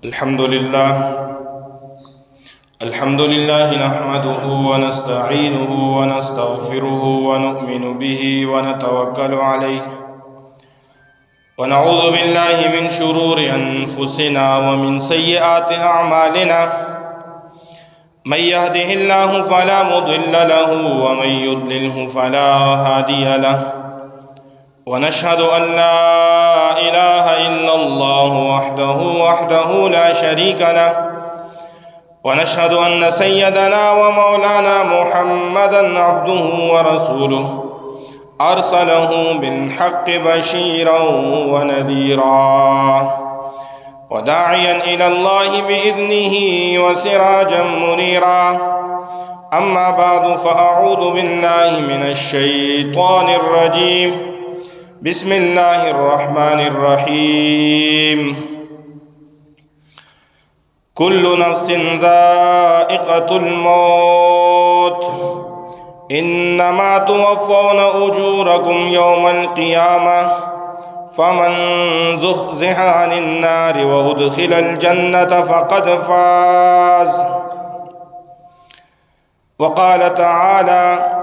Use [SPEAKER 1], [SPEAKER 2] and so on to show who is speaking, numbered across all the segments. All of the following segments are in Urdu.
[SPEAKER 1] الحمد لله نحمده ونستعينه ونستغفره ونؤمن به ونتوكل عليه ونعوذ بالله من شرور أنفسنا ومن سيئات أعمالنا من يهده الله فلا مضل له ومن يضلله فلا هادي له ونشهد أن لا إله إلا الله وحده لا شريك له ونشهد أن سيدنا ومولانا محمدا عبده ورسوله أرسله بالحق بشيرا ونذيرا وداعيا إلى الله بإذنه وسراجا منيرا أما بعد فأعوذ بالله من الشيطان الرجيم بسم الله الرحمن الرحيم كل نفس ذائقة الموت إنما توفون أجوركم يوم القيامة فمن زحزح عن النار وأدخل الجنة فقد فاز وقال تعالى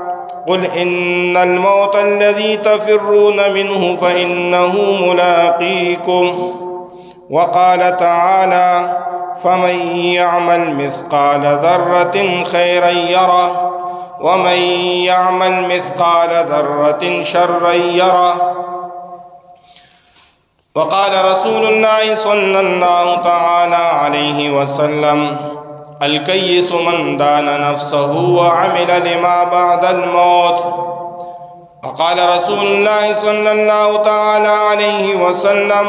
[SPEAKER 1] قل إن الموت الذي تفرون منه فإنه ملاقيكم وقال تعالى فمن يعمل مثقال ذرة خيرا يره ومن يعمل مثقال ذرة شرا يره وقال رسول الله صلى الله تعالى عليه وسلم الكيس من دان نفسه وعمل لما بعد الموت وقال رسول الله صلى الله تعالى عليه وسلم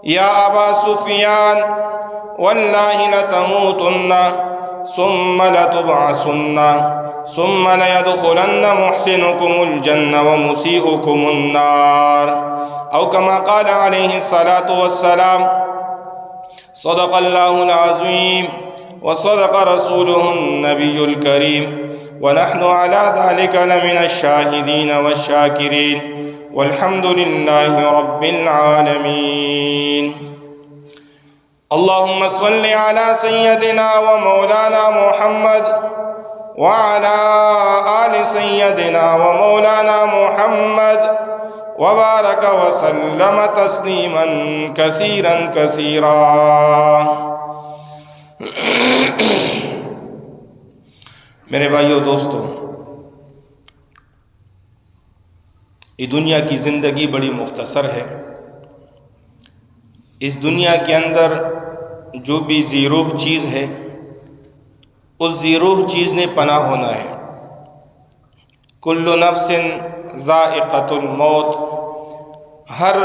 [SPEAKER 1] يا أبا سفيان والله لتموتن ثم لتبعثن ثم ليدخلن محسنكم الجنة ومسيئكم النار أو كما قال عليه الصلاة والسلام صدق الله العظيم وصدق رسوله النبي الكريم ونحن على ذلك لمن الشاهدين والشاكرين والحمد لله رب العالمين اللهم صل على سيدنا ومولانا محمد وعلى آل سيدنا ومولانا محمد وبارك وسلم تسليما كثيرا كثيرا میرے بھائیو دوستو، یہ دنیا کی زندگی بڑی مختصر ہے۔ اس دنیا کے اندر جو بھی ذی روح چیز ہے، اس ذی روح چیز نے پناہ ہونا ہے۔ کل نفس ذائقۃ الموت، ہر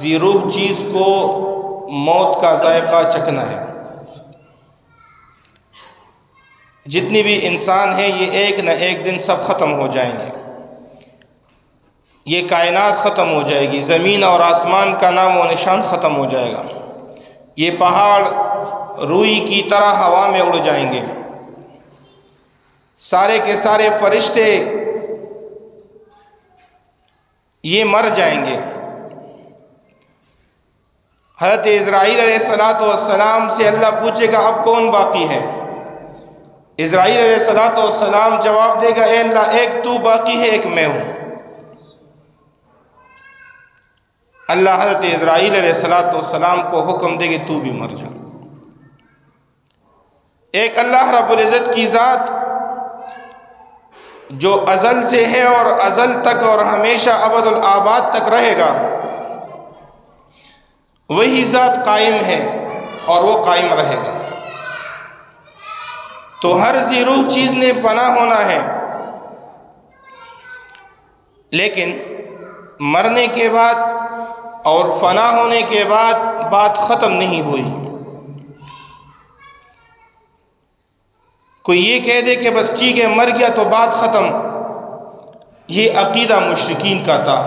[SPEAKER 1] ذی روح چیز کو موت کا ذائقہ چکھنا ہے۔ جتنی بھی انسان ہیں یہ ایک نہ ایک دن سب ختم ہو جائیں گے، یہ کائنات ختم ہو جائے گی، زمین اور آسمان کا نام و نشان ختم ہو جائے گا، یہ پہاڑ روئی کی طرح ہوا میں اڑ جائیں گے، سارے کے سارے فرشتے یہ مر جائیں گے۔ حضرت اسرائیل علیہ السلام سے اللہ پوچھے گا اب کون باقی ہے؟ اسرائیل علیہ السلام جواب دے گا اے اللہ ایک تو باقی ہے، ایک میں ہوں۔ اللہ حضرت اسرائیل علیہ السلام کو حکم دے گی تو بھی مر جا۔ ایک اللہ رب العزت کی ذات جو ازل سے ہے اور ازل تک اور ہمیشہ ابد الآباد تک رہے گا، وہی ذات قائم ہے اور وہ قائم رہے گا۔ تو ہر ذی روح چیز نے فنا ہونا ہے، لیکن مرنے کے بعد اور فنا ہونے کے بعد بات ختم نہیں ہوئی۔ کوئی یہ کہہ دے کہ بس ٹھیک ہے مر گیا تو بات ختم، یہ عقیدہ مشرکین کا تھا،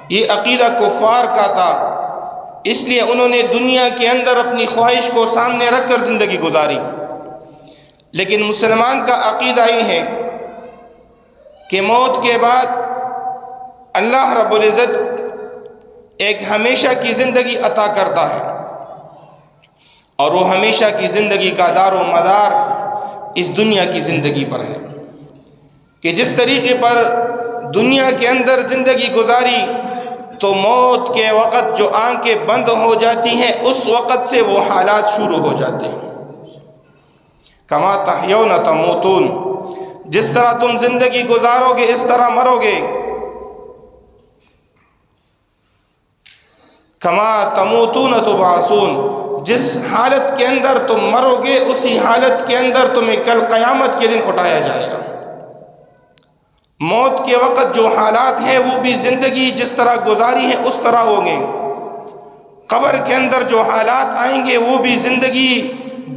[SPEAKER 1] یہ عقیدہ کفار کا تھا، اس لیے انہوں نے دنیا کے اندر اپنی خواہش کو سامنے رکھ کر زندگی گزاری۔ لیکن مسلمان کا عقیدہ یہ ہے کہ موت کے بعد اللہ رب العزت ایک ہمیشہ کی زندگی عطا کرتا ہے، اور وہ ہمیشہ کی زندگی کا دار و مدار اس دنیا کی زندگی پر ہے، کہ جس طریقے پر دنیا کے اندر زندگی گزاری تو موت کے وقت جو آنکھیں بند ہو جاتی ہیں اس وقت سے وہ حالات شروع ہو جاتے ہیں۔ کما تحیون تموتون، جس طرح تم زندگی گزارو گے اس طرح مرو گے، کما تموتون تبعثون، جس حالت کے اندر تم مرو گے اسی حالت کے اندر تمہیں کل قیامت کے دن اٹھایا جائے گا۔ موت کے وقت جو حالات ہیں وہ بھی زندگی جس طرح گزاری ہے اس طرح ہوں گے، قبر کے اندر جو حالات آئیں گے وہ بھی زندگی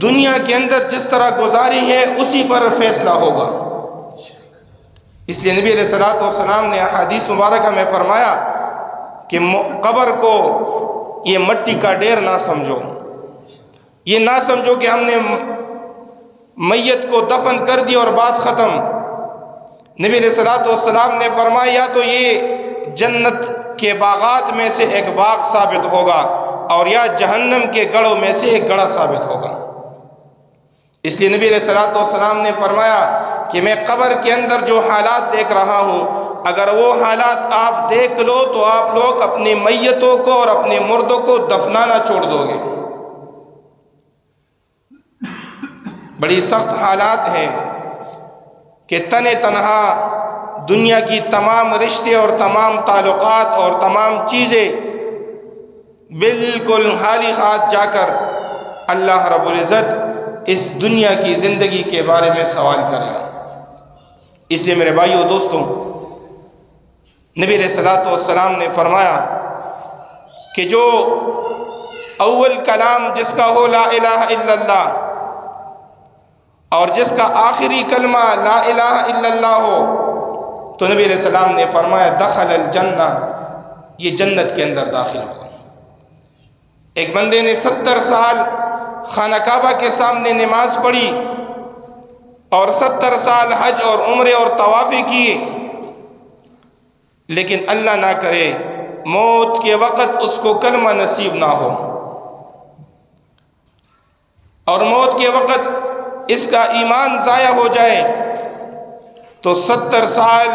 [SPEAKER 1] دنیا کے اندر جس طرح گزاری ہے اسی پر فیصلہ ہوگا۔ اس لیے نبی علیہ الصلوۃ والسلام نے احادیث مبارکہ میں فرمایا کہ قبر کو یہ مٹی کا ڈھیر نہ سمجھو، یہ نہ سمجھو کہ ہم نے میت کو دفن کر دی اور بات ختم۔ نبی علیہ الصلوۃ والسلام نے فرمایا یا تو یہ جنت کے باغات میں سے ایک باغ ثابت ہوگا اور یا جہنم کے گڑھوں میں سے ایک گڑھا ثابت ہوگا۔ اس لیے نبی علیہ الصلوۃ والسلام نے فرمایا کہ میں قبر کے اندر جو حالات دیکھ رہا ہوں اگر وہ حالات آپ دیکھ لو تو آپ لوگ اپنی میتوں کو اور اپنے مردوں کو دفنانا چھوڑ دو گے۔ بڑی سخت حالات ہیں کہ تنہا دنیا کی تمام رشتے اور تمام تعلقات اور تمام چیزیں بالکل خالی ہاتھ جا کر اللہ رب العزت اس دنیا کی زندگی کے بارے میں سوال کرے گا۔ اس لیے میرے بھائیو دوستوں، نبی علیہ الصلوۃ والسلام نے فرمایا کہ جو اول کلام جس کا ہو لا الہ الا اللہ اور جس کا آخری کلمہ لا الہ الا اللہ ہو تو نبی علیہ السلام نے فرمایا دخل الجنہ، یہ جنت کے اندر داخل ہوگا۔ ایک بندے نے 70 سال خانہ کعبہ کے سامنے نماز پڑھی اور 70 سال حج اور عمرے اور طوافیں کیے، لیکن اللہ نہ کرے موت کے وقت اس کو کلمہ نصیب نہ ہو اور موت کے وقت اس کا ایمان ضائع ہو جائے تو 70 سال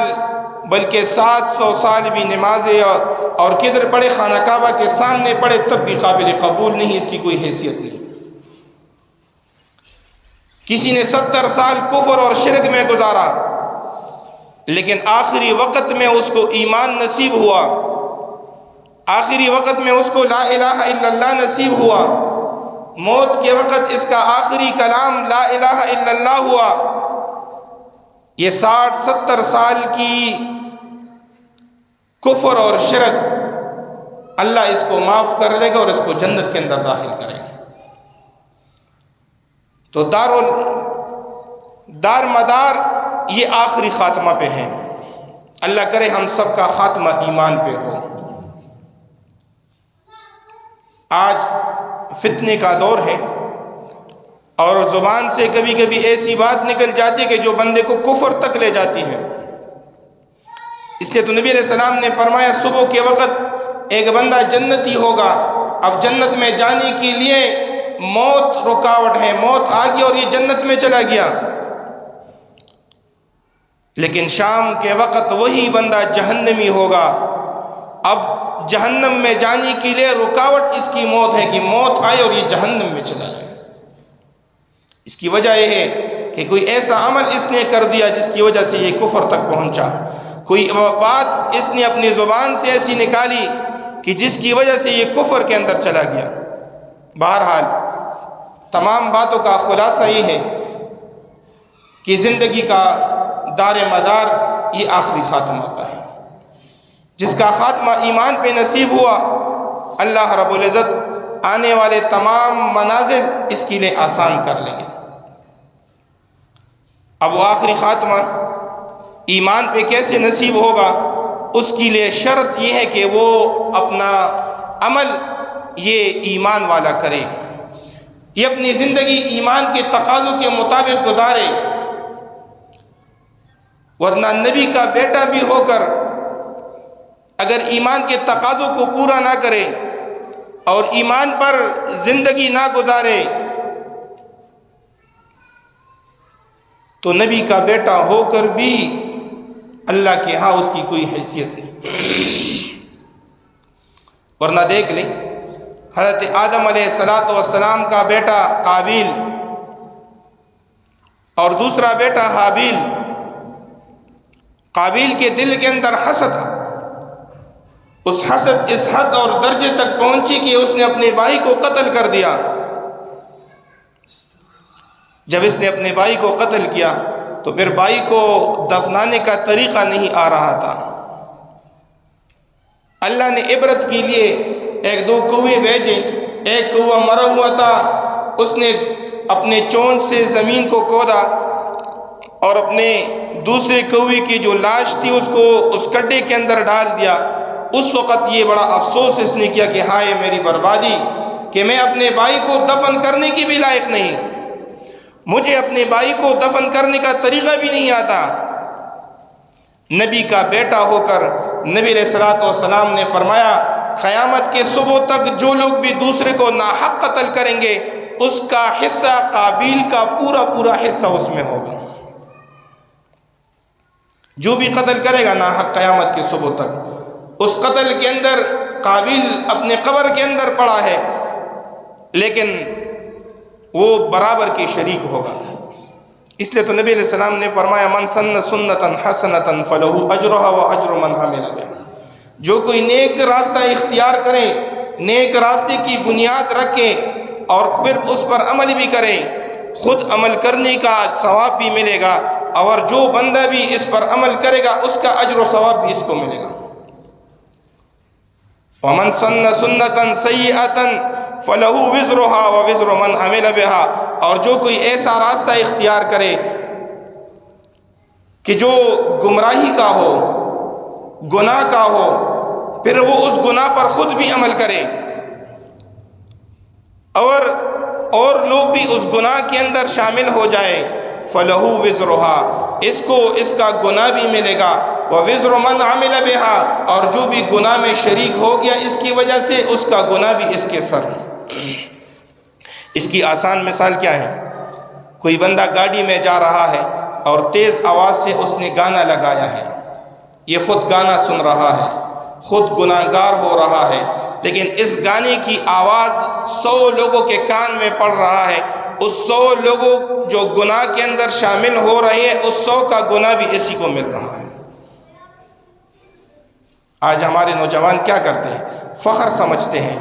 [SPEAKER 1] بلکہ 700 سال بھی نمازیں اور کدھر پڑھے خانہ کعبہ کے سامنے پڑھے تب بھی قابل قبول نہیں، اس کی کوئی حیثیت نہیں۔ کسی نے 70 سال کفر اور شرک میں گزارا لیکن آخری وقت میں اس کو ایمان نصیب ہوا، آخری وقت میں اس کو لا الہ الا اللہ نصیب ہوا، موت کے وقت اس کا آخری کلام لا الہ الا اللہ ہوا، یہ 60-70 سال کی کفر اور شرک اللہ اس کو معاف کر لے گا اور اس کو جنت کے اندر داخل کرے گا۔ تو دار مدار یہ آخری خاتمہ پہ ہے۔ اللہ کرے ہم سب کا خاتمہ ایمان پہ ہو۔ آج فتنے کا دور ہے اور زبان سے کبھی کبھی ایسی بات نکل جاتی ہے کہ جو بندے کو کفر تک لے جاتی ہے۔ اس لیے تو نبی علیہ السلام نے فرمایا صبح کے وقت ایک بندہ جنتی ہوگا، اب جنت میں جانے کے لیے موت رکاوٹ ہے، موت آ گئی اور یہ جنت میں چلا گیا، لیکن شام کے وقت وہی بندہ جہنمی ہوگا، اب جہنم میں جانے کے لیے رکاوٹ اس کی موت ہے کہ موت آئے اور یہ جہنم میں چلا جائے۔ اس کی وجہ یہ ہے کہ کوئی ایسا عمل اس نے کر دیا جس کی وجہ سے یہ کفر تک پہنچا، کوئی بات اس نے اپنی زبان سے ایسی نکالی کہ جس کی وجہ سے یہ کفر کے اندر چلا گیا۔ بہرحال تمام باتوں کا خلاصہ یہ ہے کہ زندگی کا دار مدار یہ آخری خاتمہ کا ہے۔ جس کا خاتمہ ایمان پہ نصیب ہوا اللہ رب العزت آنے والے تمام منازل اس کے لیے آسان کر لیں گے۔ اب وہ آخری خاتمہ ایمان پہ کیسے نصیب ہوگا، اس کے لیے شرط یہ ہے کہ وہ اپنا عمل یہ ایمان والا کرے، یہ اپنی زندگی ایمان کے تقاضوں کے مطابق گزارے، ورنہ نبی کا بیٹا بھی ہو کر اگر ایمان کے تقاضوں کو پورا نہ کرے اور ایمان پر زندگی نہ گزارے تو نبی کا بیٹا ہو کر بھی اللہ کے ہاں اس کی کوئی حیثیت نہیں۔ ورنہ دیکھ لیں حضرت آدم علیہ السلام کا بیٹا قابیل اور دوسرا بیٹا حابیل، قابیل کے دل کے اندر حسد، اس حسد اس حد اور درجے تک پہنچی کہ اس نے اپنے بھائی کو قتل کر دیا۔ جب اس نے اپنے بھائی کو قتل کیا تو پھر بھائی کو دفنانے کا طریقہ نہیں آ رہا تھا۔ اللہ نے عبرت کے لیے ایک دو کوے بھیجے، ایک کوہ مرا ہوا تھا، اس نے اپنے چونچ سے زمین کو کھودا اور اپنے دوسرے کوے کی جو لاش تھی اس کو اس گڈھے کے اندر ڈال دیا۔ اس وقت یہ بڑا افسوس اس نے کیا کہ ہائے میری بربادی کہ میں اپنے بھائی کو دفن کرنے کی بھی لائق نہیں، مجھے اپنے بھائی کو دفن کرنے کا طریقہ بھی نہیں آتا۔ نبی کا بیٹا ہو کر نبی علیہ الصلوۃ والسلام نے فرمایا قیامت کے صبح تک جو لوگ بھی دوسرے کو ناحق قتل کریں گے اس کا حصہ قابیل کا پورا حصہ اس میں ہوگا۔ جو بھی قتل کرے گا ناحق قیامت کے صبح تک اس قتل کے اندر قابیل اپنے قبر کے اندر پڑا ہے لیکن وہ برابر کے شریک ہوگا۔ اس لیے تو نبی علیہ السلام نے فرمایا من سن سنتا حسنتا فلہ اجرھا واجر من عمل بہا، جو کوئی نیک راستہ اختیار کرے، نیک راستے کی بنیاد رکھے اور پھر اس پر عمل بھی کرے، خود عمل کرنے کا ثواب بھی ملے گا اور جو بندہ بھی اس پر عمل کرے گا اس کا اجر و ثواب بھی اس کو ملے گا۔ ومن سن سنتا سیئتا فلہ وزرھا ووزر من عمل بہا، اور جو کوئی ایسا راستہ اختیار کرے کہ جو گمراہی کا ہو، گناہ کا ہو، پھر وہ اس گناہ پر خود بھی عمل کرے اور لوگ بھی اس گناہ کے اندر شامل ہو جائے، فلہ وزرھا، اس کو اس کا گناہ بھی ملے گا، ووزر من عمل بہا، اور جو بھی گناہ میں شریک ہو گیا اس کی وجہ سے اس کا گناہ بھی اس کے سر۔ اس کی آسان مثال کیا ہے؟ کوئی بندہ گاڑی میں جا رہا ہے اور تیز آواز سے اس نے گانا لگایا ہے، یہ خود گانا سن رہا ہے، خود گناہگار ہو رہا ہے، لیکن اس گانے کی آواز 100 لوگوں کے کان میں پڑ رہا ہے، اس 100 لوگوں جو گناہ کے اندر شامل ہو رہے ہیں اس 100 کا گناہ بھی اسی کو مل رہا ہے۔ آج ہمارے نوجوان کیا کرتے ہیں؟ فخر سمجھتے ہیں،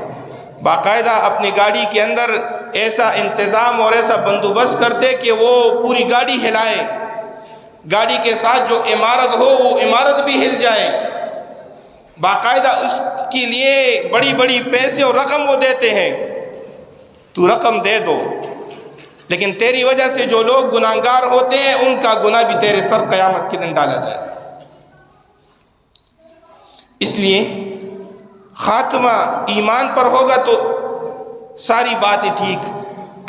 [SPEAKER 1] باقاعدہ اپنی گاڑی کے اندر ایسا انتظام اور ایسا بندوبست کرتے کہ وہ پوری گاڑی ہلائے، گاڑی کے ساتھ جو عمارت ہو وہ عمارت بھی ہل جائے، باقاعدہ اس کے لیے بڑی بڑی پیسے اور رقم وہ دیتے ہیں، تو رقم دے دو، لیکن تیری وجہ سے جو لوگ گناہگار ہوتے ہیں ان کا گناہ بھی تیرے سر قیامت کے دن ڈالا جائے گا۔ اس لیے خاتمہ ایمان پر ہوگا تو ساری باتیں ٹھیک،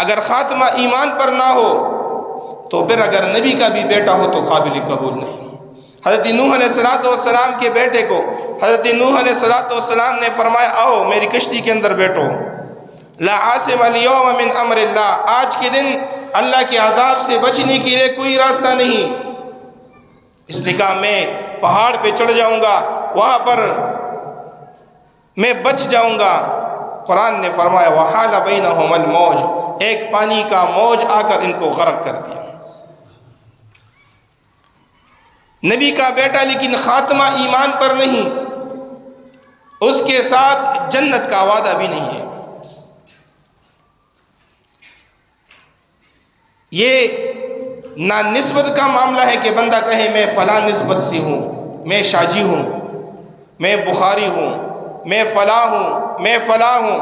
[SPEAKER 1] اگر خاتمہ ایمان پر نہ ہو تو پھر اگر نبی کا بھی بیٹا ہو تو قابل قبول نہیں۔ حضرت نوح علیہ السلام کے بیٹے کو حضرت نوح علیہ السلام نے فرمایا آؤ میری کشتی کے اندر بیٹھو، لا عاصم اليوم من امر اللہ، آج کے دن اللہ کے عذاب سے بچنے کے لیے کوئی راستہ نہیں۔ اس نے کہا میں پہاڑ پہ چڑھ جاؤں گا، وہاں پر میں بچ جاؤں گا۔ قرآن نے فرمایا وحال بینہم الموج، ایک پانی کا موج آ کر ان کو غرق کر دیا۔ نبی کا بیٹا لیکن خاتمہ ایمان پر نہیں، اس کے ساتھ جنت کا وعدہ بھی نہیں ہے۔ یہ نہ نسبت کا معاملہ ہے کہ بندہ کہے میں فلاں نسبت سے ہوں، میں شاجی ہوں، میں بخاری ہوں، میں فلاں ہوں، میں فلاں ہوں،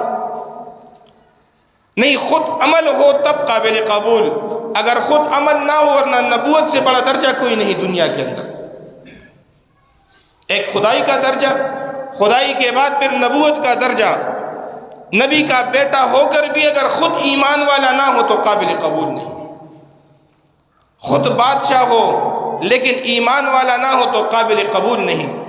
[SPEAKER 1] نہیں، خود عمل ہو تب قابل قبول، اگر خود عمل نہ ہو ورنہ نبوت سے بڑا درجہ کوئی نہیں دنیا کے اندر۔ ایک خدائی کا درجہ، خدائی کے بعد پھر نبوت کا درجہ، نبی کا بیٹا ہو کر بھی اگر خود ایمان والا نہ ہو تو قابل قبول نہیں، خود بادشاہ ہو لیکن ایمان والا نہ ہو تو قابل قبول نہیں۔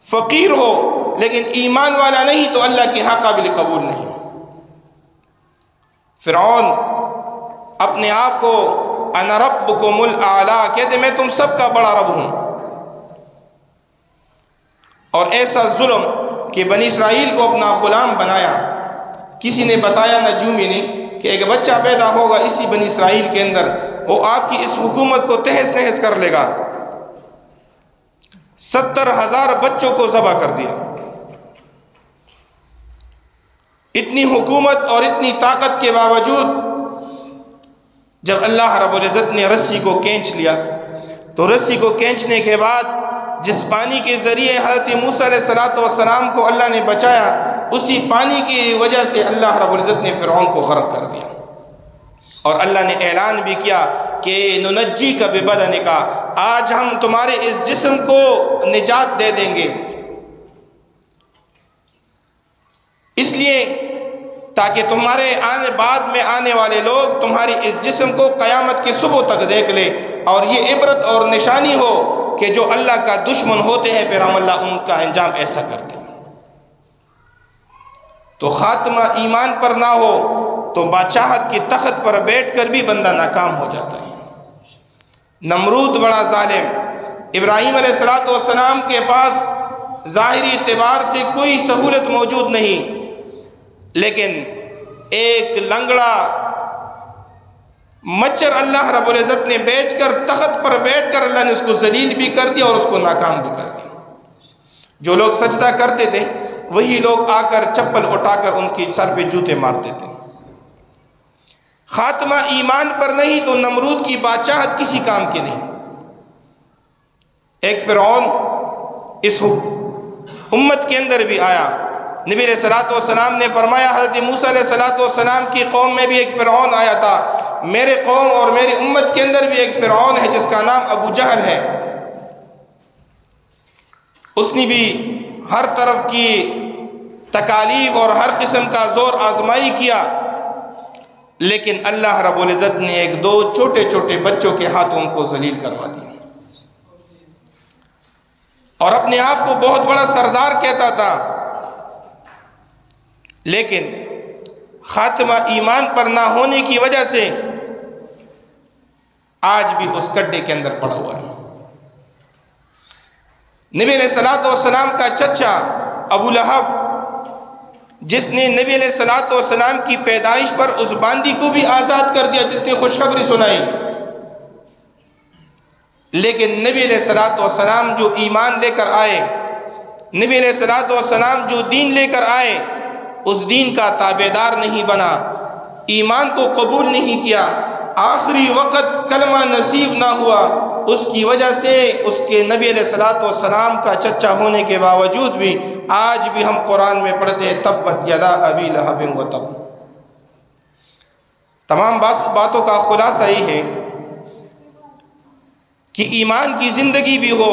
[SPEAKER 1] فقیر ہو لیکن ایمان والا نہیں تو اللہ کے ہاں قابل قبول نہیں۔ فرعون اپنے آپ کو انا ربکم الاعلی کہتے میں تم سب کا بڑا رب ہوں، اور ایسا ظلم کہ بنی اسرائیل کو اپنا غلام بنایا۔ کسی نے بتایا، نجومی نے، کہ ایک بچہ پیدا ہوگا اسی بنی اسرائیل کے اندر، وہ آپ کی اس حکومت کو تہس نہس کر لے گا۔ 70,000 بچوں کو ذبح کر دیا۔ اتنی حکومت اور اتنی طاقت کے باوجود جب اللہ رب العزت نے رسی کو کھینچ لیا تو رسی کو کھینچنے کے بعد جس پانی کے ذریعے حضرت موسیٰ علیہ السلام کو اللہ نے بچایا، اسی پانی کی وجہ سے اللہ رب العزت نے فرعون کو غرق کر دیا۔ اور اللہ نے اعلان بھی کیا کہ ننجی کا ببدن کا، آج ہم تمہارے اس جسم کو نجات دے دیں گے، اس لیے تاکہ تمہارے بعد میں آنے والے لوگ تمہاری اس جسم کو قیامت کی صبح تک دیکھ لے، اور یہ عبرت اور نشانی ہو کہ جو اللہ کا دشمن ہوتے ہیں پھر ہم اللہ ان کا انجام ایسا کرتے ہیں۔ تو خاتمہ ایمان پر نہ ہو تو بادشاہت کی تخت پر بیٹھ کر بھی بندہ ناکام ہو جاتا ہے۔ نمرود بڑا ظالم، ابراہیم علیہ السلام کے پاس ظاہری اعتبار سے کوئی سہولت موجود نہیں، لیکن ایک لنگڑا مچھر اللہ رب العزت نے بیچ کر تخت پر بیٹھ کر اللہ نے اس کو ذلیل بھی کر دیا اور اس کو ناکام بھی کر دیا۔ جو لوگ سجدہ کرتے تھے وہی لوگ آ کر چپل اٹھا کر ان کی سر پہ جوتے مارتے تھے۔ خاتمہ ایمان پر نہیں تو نمرود کی بادشاہت کسی کام کی نہیں۔ ایک فرعون اس امت کے اندر بھی آیا۔ نبی علیہ السلام نے فرمایا حضرت موسیٰ علیہ السلام کی قوم میں بھی ایک فرعون آیا تھا، میرے قوم اور میری امت کے اندر بھی ایک فرعون ہے جس کا نام ابو جہل ہے۔ اس نے بھی ہر طرف کی تکالیف اور ہر قسم کا زور آزمائی کیا، لیکن اللہ رب العزت نے ایک دو چھوٹے چھوٹے بچوں کے ہاتھوں ان کو ذلیل کروا دیا، اور اپنے آپ کو بہت بڑا سردار کہتا تھا، لیکن خاتمہ ایمان پر نہ ہونے کی وجہ سے آج بھی اس گڈھے کے اندر پڑا ہوا ہے۔ نبی علیہ السلام کا چچا ابو لہب، جس نے نبی علیہ السلام کی پیدائش پر اس باندی کو بھی آزاد کر دیا جس نے خوشخبری سنائی، لیکن نبی علیہ السلام جو ایمان لے کر آئے، نبی علیہ السلام جو دین لے کر آئے، اس دین کا تابعدار نہیں بنا، ایمان کو قبول نہیں کیا، آخری وقت کلمہ نصیب نہ ہوا، اس کی وجہ سے اس کے نبی علیہ السلام کا چچا ہونے کے باوجود بھی آج بھی ہم قرآن میں پڑھتے ہیں تبت یدا ابی لہب وتب۔ تمام باتوں کا خلاصہ یہ ہے کہ ایمان کی زندگی بھی ہو،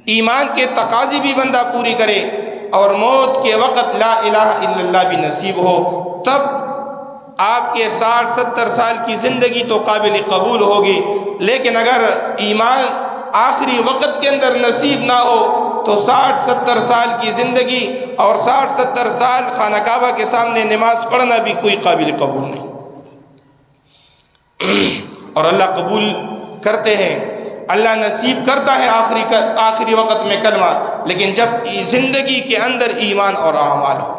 [SPEAKER 1] ایمان کے تقاضے بھی بندہ پوری کرے، اور موت کے وقت لا الہ الا اللہ بھی نصیب ہو، تب آپ کے 60-70 سال کی زندگی تو قابل قبول ہوگی۔ لیکن اگر ایمان آخری وقت کے اندر نصیب نہ ہو تو 60-70 سال کی زندگی اور 60-70 سال خانہ کعبہ کے سامنے نماز پڑھنا بھی کوئی قابل قبول نہیں۔ اور اللہ قبول کرتے ہیں، اللہ نصیب کرتا ہے آخری وقت میں کلمہ، لیکن جب زندگی کے اندر ایمان اور اعمال ہو۔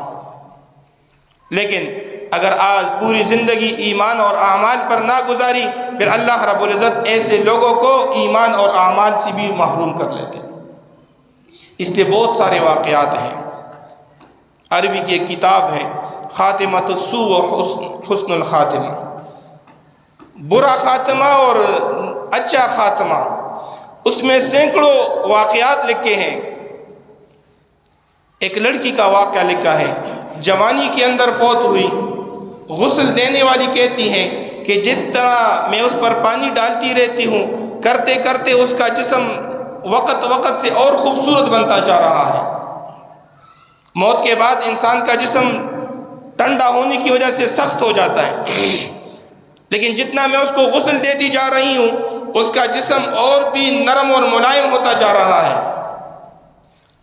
[SPEAKER 1] لیکن اگر آج پوری زندگی ایمان اور اعمال پر نہ گزاری، پھر اللہ رب العزت ایسے لوگوں کو ایمان اور اعمال سے بھی محروم کر لیتے ہیں۔ اس لیے بہت سارے واقعات ہیں۔ عربی کی ایک کتاب ہے خاتمۃ السوء و حسن الخاتمہ، برا خاتمہ اور اچھا خاتمہ، اس میں سینکڑوں واقعات لکھے ہیں۔ ایک لڑکی کا واقعہ لکھا ہے، جوانی کے اندر فوت ہوئی، غسل دینے والی کہتی ہیں کہ جس طرح میں اس پر پانی ڈالتی رہتی ہوں، کرتے کرتے اس کا جسم وقت سے اور خوبصورت بنتا جا رہا ہے۔ موت کے بعد انسان کا جسم ٹھنڈا ہونے کی وجہ سے سخت ہو جاتا ہے، لیکن جتنا میں اس کو غسل دیتی جا رہی ہوں اس کا جسم اور بھی نرم اور ملائم ہوتا جا رہا ہے۔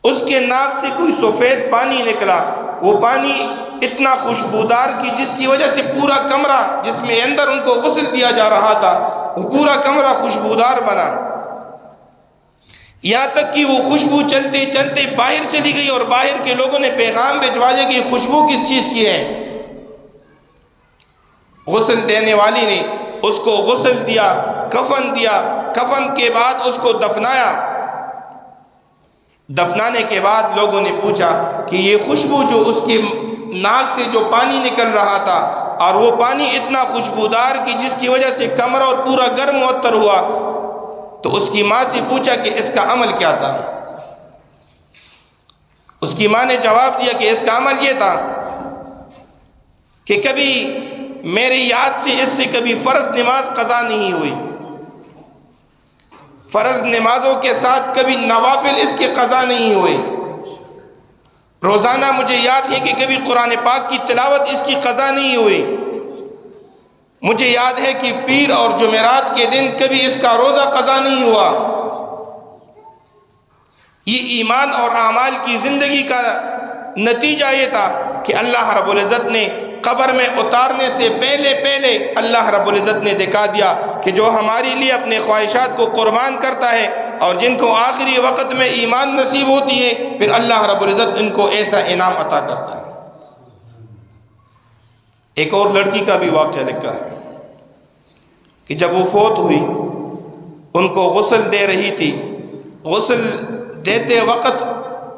[SPEAKER 1] اس کے ناک سے کوئی سفید پانی نکلا، وہ پانی اتنا خوشبودار کہ جس کی وجہ سے پورا کمرہ جس میں اندر ان کو غسل دیا جا رہا تھا وہ پورا کمرہ خوشبودار بنا، یہاں تک کہ وہ خوشبو چلتے چلتے باہر چلی گئی اور باہر کے لوگوں نے پیغام بھجوا دیا کہ یہ خوشبو کس چیز کی ہے۔ غسل دینے والی نے اس کو غسل دیا، کفن دیا، کفن کے بعد اس کو دفنایا۔ دفنانے کے بعد لوگوں نے پوچھا کہ یہ خوشبو جو اس کے ناک سے جو پانی نکل رہا تھا اور وہ پانی اتنا خوشبودار کہ جس کی وجہ سے کمرہ اور پورا گھر معطر ہوا، تو اس کی ماں سے پوچھا کہ اس کا عمل کیا تھا؟ اس کی ماں نے جواب دیا کہ اس کا عمل یہ تھا کہ کبھی میری یاد سے اس سے کبھی فرض نماز قضا نہیں ہوئی، فرض نمازوں کے ساتھ کبھی نوافل اس کی قضا نہیں ہوئی، روزانہ مجھے یاد ہے کہ کبھی قرآن پاک کی تلاوت اس کی قضا نہیں ہوئی، مجھے یاد ہے کہ پیر اور جمعرات کے دن کبھی اس کا روزہ قضا نہیں ہوا۔ یہ ایمان اور اعمال کی زندگی کا نتیجہ یہ تھا کہ اللہ رب العزت نے قبر میں اتارنے سے پہلے اللہ رب العزت نے دکھا دیا کہ جو ہمارے لیے اپنے خواہشات کو قربان کرتا ہے اور جن کو آخری وقت میں ایمان نصیب ہوتی ہے، پھر اللہ رب العزت ان کو ایسا انعام عطا کرتا ہے۔ ایک اور لڑکی کا بھی واقعہ لکھا ہے کہ جب وہ فوت ہوئی ان کو غسل دے رہی تھی، غسل دیتے وقت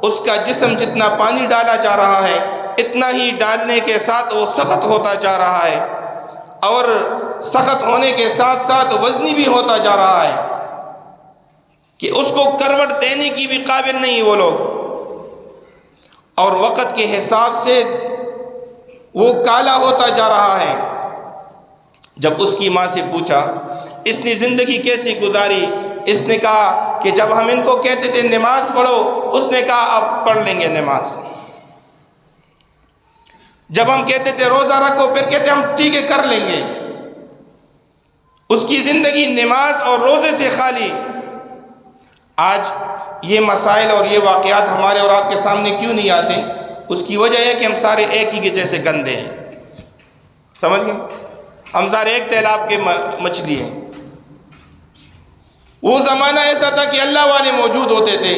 [SPEAKER 1] اس کا جسم جتنا پانی ڈالا جا رہا ہے اتنا ہی ڈالنے کے ساتھ وہ سخت ہوتا جا رہا ہے، اور سخت ہونے کے ساتھ ساتھ وزنی بھی ہوتا جا رہا ہے کہ اس کو کروٹ دینے کی بھی قابل نہیں وہ لوگ، اور وقت کے حساب سے وہ کالا ہوتا جا رہا ہے۔ جب اس کی ماں سے پوچھا اس نے زندگی کیسی گزاری، اس نے کہا کہ جب ہم ان کو کہتے تھے نماز پڑھو، اس نے کہا اب پڑھ لیں گے نماز، جب ہم کہتے تھے روزہ رکھو پھر کہتے ہم ٹھیک ہے کر لیں گے۔ اس کی زندگی نماز اور روزے سے خالی۔ آج یہ مسائل اور یہ واقعات ہمارے اور آپ کے سامنے کیوں نہیں آتے؟ اس کی وجہ ہے کہ ہم سارے ایک ہی کے جیسے گندے ہیں، سمجھ گئے؟ ہم سارے ایک تیلاب کے مچھلی ہیں۔ وہ زمانہ ایسا تھا کہ اللہ والے موجود ہوتے تھے،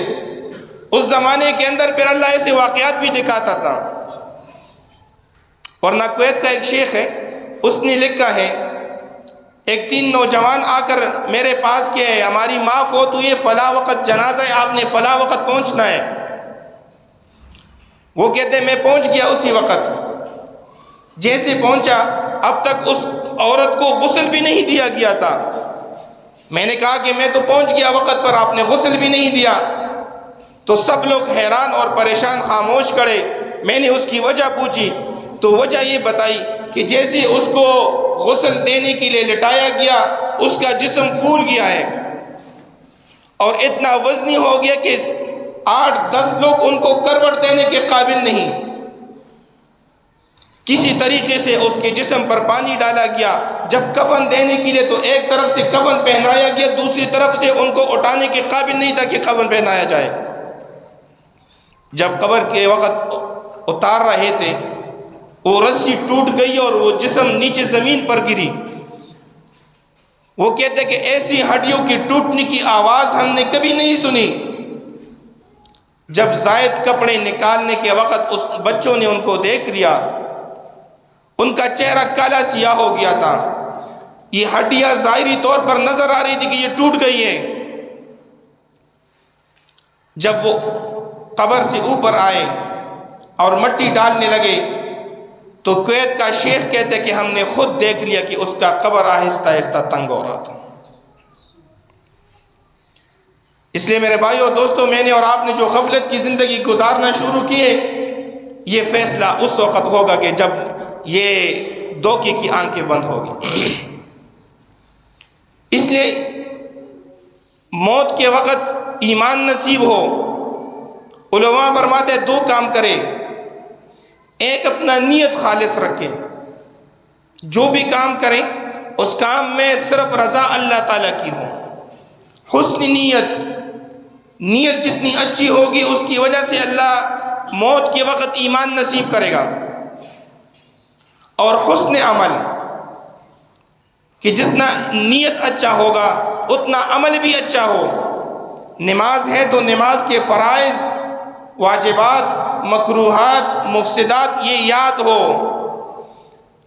[SPEAKER 1] اس زمانے کے اندر پھر اللہ ایسے واقعات بھی دکھاتا تھا۔ ورنہ کویت کا ایک شیخ ہے، اس نے لکھا ہے ایک 3 نوجوان آ کر میرے پاس کہ ہماری ماں فوت ہوئی ہے، فلاں وقت جنازہ ہے، آپ نے فلاں وقت پہنچنا ہے۔ وہ کہتے ہیں میں پہنچ گیا اسی وقت۔ جیسے پہنچا اب تک اس عورت کو غسل بھی نہیں دیا گیا تھا۔ میں نے کہا کہ میں تو پہنچ گیا وقت پر، آپ نے غسل بھی نہیں دیا۔ تو سب لوگ حیران اور پریشان خاموش کھڑے۔ میں نے اس کی وجہ پوچھی تو وجہ یہ بتائی کہ جیسے اس کو غسل دینے کے لیے لٹایا گیا اس کا جسم پھول گیا ہے اور اتنا وزنی ہو گیا کہ 8-10 لوگ ان کو کروٹ دینے کے قابل نہیں۔ کسی طریقے سے اس کے جسم پر پانی ڈالا گیا۔ جب کفن دینے کے لیے تو ایک طرف سے کفن پہنایا گیا، دوسری طرف سے ان کو اٹھانے کے قابل نہیں تھا کہ کفن پہنایا جائے۔ جب قبر کے وقت اتار رہے تھے وہ رسی ٹوٹ گئی اور وہ جسم نیچے زمین پر گری۔ وہ کہتے کہ ایسی ہڈیوں کی ٹوٹنے کی آواز ہم نے کبھی نہیں سنی۔ جب زائد کپڑے نکالنے کے وقت اس بچوں نے ان کو دیکھ لیا، ان کا چہرہ کالا سیاہ ہو گیا تھا۔ یہ ہڈیاں ظاہری طور پر نظر آ رہی تھی کہ یہ ٹوٹ گئی ہیں۔ جب وہ قبر سے اوپر آئے اور مٹی ڈالنے لگے تو کویت کا شیخ کہتے کہ ہم نے خود دیکھ لیا کہ اس کا قبر آہستہ آہستہ تنگ ہو رہا تھا۔ اس لیے میرے بھائیو اور دوستو، میں نے اور آپ نے جو غفلت کی زندگی گزارنا شروع کی ہے، یہ فیصلہ اس وقت ہوگا کہ جب یہ دھوکے کی آنکھیں بند ہوگی۔ اس لیے موت کے وقت ایمان نصیب ہو، علماء فرماتے ہیں 2 کام کرے۔ ایک اپنا نیت خالص رکھیں، جو بھی کام کریں اس کام میں صرف رضا اللہ تعالیٰ کی ہو، حسن نیت، نیت جتنی اچھی ہوگی اس کی وجہ سے اللہ موت کے وقت ایمان نصیب کرے گا۔ اور حسن عمل کہ جتنا نیت اچھا ہوگا اتنا عمل بھی اچھا ہو۔ نماز ہے تو نماز کے فرائض، واجبات، مکروہات، مفسدات یہ یاد ہو۔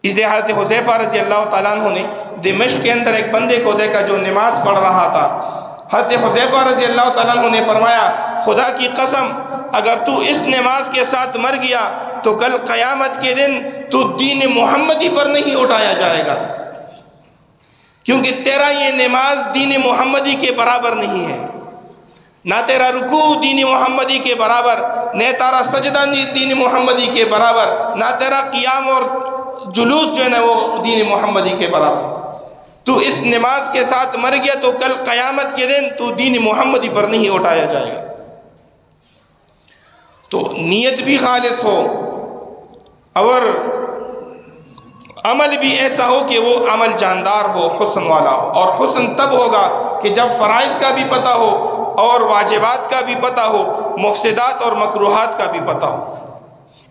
[SPEAKER 1] اس لیے حضرت حذیفہ رضی اللہ تعالیٰ عنہ نے دمشق کے اندر ایک بندے کو دیکھا جو نماز پڑھ رہا تھا۔ حضرت حذیفہ رضی اللہ تعالیٰ عنہ نے فرمایا خدا کی قسم اگر تو اس نماز کے ساتھ مر گیا تو کل قیامت کے دن تو دین محمدی پر نہیں اٹھایا جائے گا، کیونکہ تیرا یہ نماز دین محمدی کے برابر نہیں ہے، نہ تیرا رکوع دین محمدی کے برابر، نہ تیرا سجدہ دین محمدی کے برابر، نہ تیرا قیام اور جلوس جو ہے نا وہ دین محمدی کے برابر۔ تو اس نماز کے ساتھ مر گیا تو کل قیامت کے دن تو دین محمدی پر نہیں اٹھایا جائے گا۔ تو نیت بھی خالص ہو اور عمل بھی ایسا ہو کہ وہ عمل جاندار ہو، حسن والا ہو۔ اور حسن تب ہوگا کہ جب فرائض کا بھی پتہ ہو اور واجبات کا بھی پتہ ہو، مفسدات اور مکروہات کا بھی پتہ ہو۔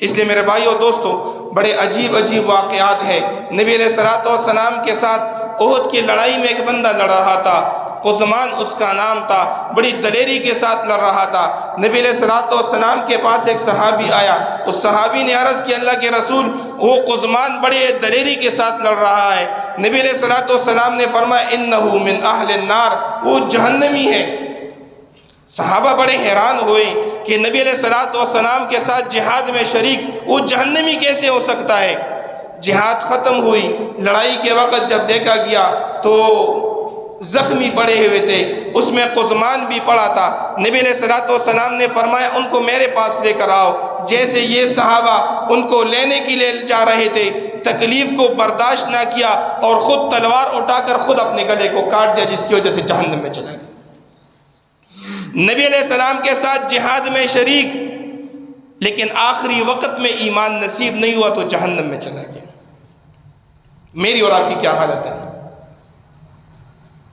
[SPEAKER 1] اس لیے میرے بھائیو دوستو بڑے عجیب عجیب واقعات ہیں۔ نبی علیہ الصلوۃ والسلام کے ساتھ احد کی لڑائی میں ایک بندہ لڑ رہا تھا، قزمان اس کا نام تھا، بڑی دلیری کے ساتھ لڑ رہا تھا۔ نبی علیہ الصلوۃ والسلام کے پاس ایک صحابی آیا، اس صحابی نے عرض کی اللہ کے رسول وہ قزمان بڑے دلیری کے ساتھ لڑ رہا ہے۔ نبی علیہ الصلوۃ والسلام نے فرمایا انہ من اہل النار، وہ جہنمی ہے۔ صحابہ بڑے حیران ہوئے کہ نبی علیہ الصلوۃ والسلام کے ساتھ جہاد میں شریک وہ جہنمی کیسے ہو سکتا ہے۔ جہاد ختم ہوئی، لڑائی کے وقت جب دیکھا گیا تو زخمی پڑے ہوئے تھے، اس میں قزمان بھی پڑا تھا۔ نبی علیہ الصلوۃ والسلام نے فرمایا ان کو میرے پاس لے کر آؤ۔ جیسے یہ صحابہ ان کو لینے کے لیے جا رہے تھے، تکلیف کو برداشت نہ کیا اور خود تلوار اٹھا کر خود اپنے گلے کو کاٹ دیا، جس کی وجہ سے جہنم میں چلا گیا۔ نبی علیہ السلام کے ساتھ جہاد میں شریک، لیکن آخری وقت میں ایمان نصیب نہیں ہوا تو جہنم میں چلا گیا۔ میری اور آپ کی کیا حالت ہے؟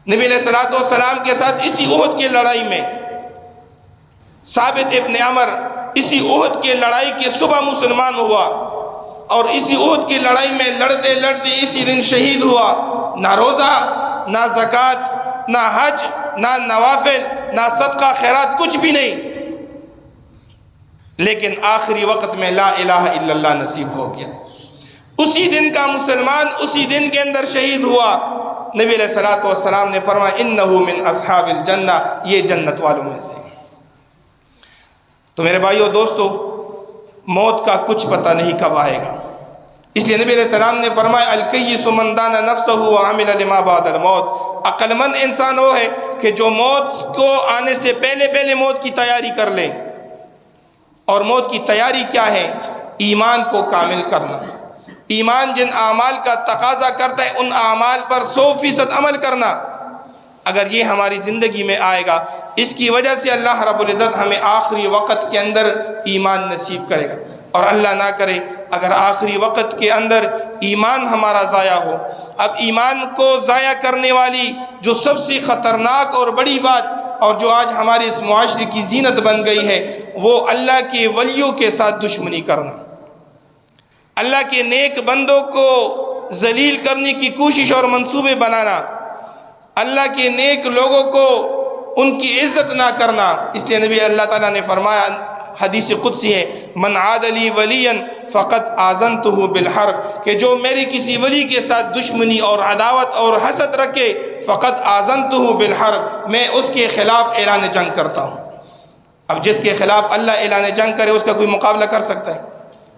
[SPEAKER 1] نبی علیہ الصلوۃ والسلام کے ساتھ اسی احد کی لڑائی میں ثابت ابن عمر اسی احد کی لڑائی کے صبح مسلمان ہوا اور اسی احد کی لڑائی میں لڑتے لڑتے اسی دن شہید ہوا۔ نہ روزہ، نہ زکوٰۃ، نہ حج، نہ نوافل، نہ صدقہ خیرات، کچھ بھی نہیں، لیکن آخری وقت میں لا الہ الا اللہ نصیب ہو گیا۔ اسی دن کا مسلمان اسی دن کے اندر شہید ہوا۔ نبی علیہ الصلوۃ والسلام نے فرمایا انہ من اصحاب الجنہ، یہ جنت والوں میں سے۔ تو میرے بھائیو دوستو موت کا کچھ پتہ نہیں کب آئے گا، اس لیے نبی علیہ السلام نے فرمایا الکیس من دان نفسہ وعمل لما بعد الموت، عقل مند انسان وہ ہے کہ جو موت کو آنے سے پہلے پہلے موت کی تیاری کر لے۔ اور موت کی تیاری کیا ہے؟ ایمان کو کامل کرنا۔ ایمان جن اعمال کا تقاضا کرتا ہے ان اعمال پر 100% عمل کرنا۔ اگر یہ ہماری زندگی میں آئے گا، اس کی وجہ سے اللہ رب العزت ہمیں آخری وقت کے اندر ایمان نصیب کرے گا۔ اور اللہ نہ کرے اگر آخری وقت کے اندر ایمان ہمارا ضائع ہو۔ اب ایمان کو ضائع کرنے والی جو سب سے خطرناک اور بڑی بات اور جو آج ہمارے اس معاشرے کی زینت بن گئی ہے، وہ اللہ کے ولیوں کے ساتھ دشمنی کرنا، اللہ کے نیک بندوں کو ذلیل کرنے کی کوشش اور منصوبے بنانا، اللہ کے نیک لوگوں کو ان کی عزت نہ کرنا۔ اس لیے نبی اللہ تعالیٰ نے فرمایا، حدیث قدسی ہے، من عاد لی ولیا فقد آذنتہ بالحرب، کہ جو میری کسی ولی کے ساتھ دشمنی اور عداوت اور حسد رکھے، فقد آذنتہ بالحرب، میں اس کے خلاف اعلان جنگ کرتا ہوں۔ اب جس کے خلاف اللہ اعلان جنگ کرے اس کا کوئی مقابلہ کر سکتا ہے؟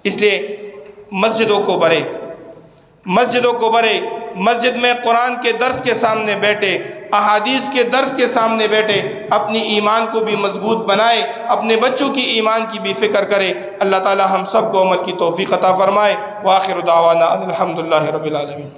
[SPEAKER 1] اس لیے مسجدوں کو بھرے، مسجدوں کو بھرے، مسجد میں قرآن کے درس کے سامنے بیٹھے، احادیث کے درس کے سامنے بیٹھے، اپنی ایمان کو بھی مضبوط بنائے، اپنے بچوں کی ایمان کی بھی فکر کرے۔ اللہ تعالی ہم سب کو عمل کی توفیق عطا فرمائے۔ وآخر دعوانا الحمدللہ رب العالمین۔